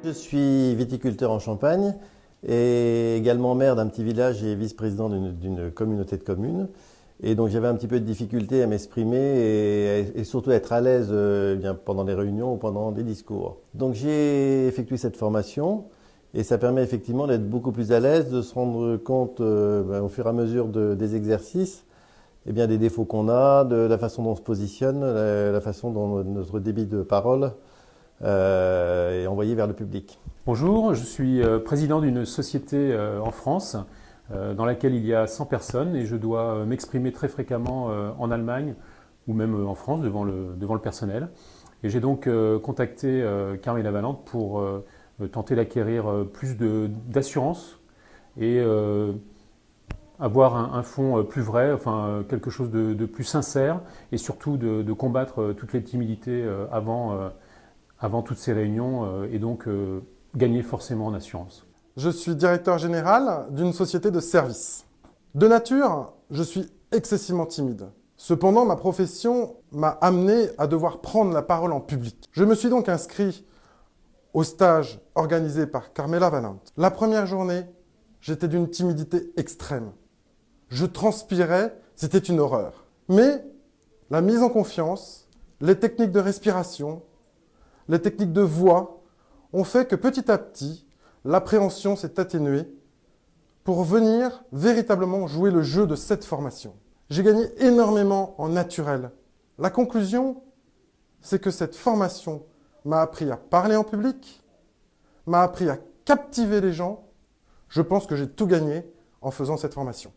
Je suis viticulteur en Champagne et également maire d'un petit village et vice-président d'une communauté de communes. Et donc j'avais un petit peu de difficulté à m'exprimer et surtout à être à l'aise bien pendant les réunions ou pendant des discours. Donc j'ai effectué cette formation et ça permet effectivement d'être beaucoup plus à l'aise, de se rendre compte au fur et à mesure des exercices eh bien, des défauts qu'on a, de la façon dont on se positionne, la façon dont notre débit de parole est envoyé vers le public. Bonjour, je suis président d'une société en France dans laquelle il y a 100 personnes et je dois m'exprimer très fréquemment en Allemagne ou même en France devant le personnel. Et j'ai donc contacté Carmela Valente pour tenter d'acquérir plus d'assurance et avoir un fond plus vrai, enfin quelque chose de plus sincère et surtout de combattre toutes les timidités avant toutes ces réunions et donc gagner forcément en assurance. Je suis directeur général d'une société de services. De nature, je suis excessivement timide. Cependant, ma profession m'a amené à devoir prendre la parole en public. Je me suis donc inscrit au stage organisé par Carmela Valente. La première journée, j'étais d'une timidité extrême. Je transpirais, c'était une horreur. Mais la mise en confiance, les techniques de respiration, les techniques de voix ont fait que petit à petit, l'appréhension s'est atténuée pour venir véritablement jouer le jeu de cette formation. J'ai gagné énormément en naturel. La conclusion, c'est que cette formation m'a appris à parler en public, m'a appris à captiver les gens. Je pense que j'ai tout gagné en faisant cette formation.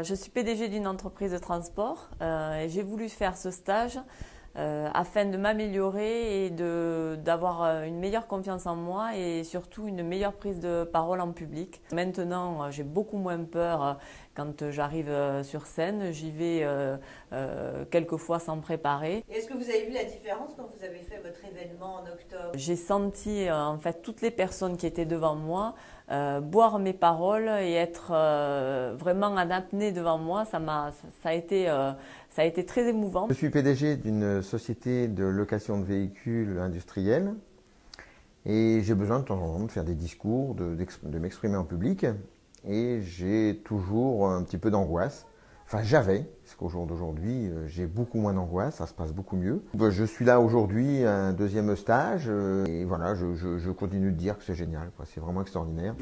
Je suis PDG d'une entreprise de transport et j'ai voulu faire ce stage afin de m'améliorer et d'avoir une meilleure confiance en moi et surtout une meilleure prise de parole en public. Maintenant, j'ai beaucoup moins peur quand j'arrive sur scène. J'y vais quelquefois sans préparer. Est-ce que vous avez vu la différence quand vous avez fait votre événement en octobre? J'ai senti en fait toutes les personnes qui étaient devant moi boire mes paroles et être vraiment en apnée devant moi. Ça a été très émouvant. Je suis PDG d'une société de location de véhicules industriels et j'ai besoin de temps en temps de faire des discours, de m'exprimer en public et j'ai toujours un petit peu d'angoisse. Enfin j'avais, parce qu'au jour d'aujourd'hui j'ai beaucoup moins d'angoisse, ça se passe beaucoup mieux. Je suis là aujourd'hui à un deuxième stage et voilà, je continue de dire que c'est génial, c'est vraiment extraordinaire.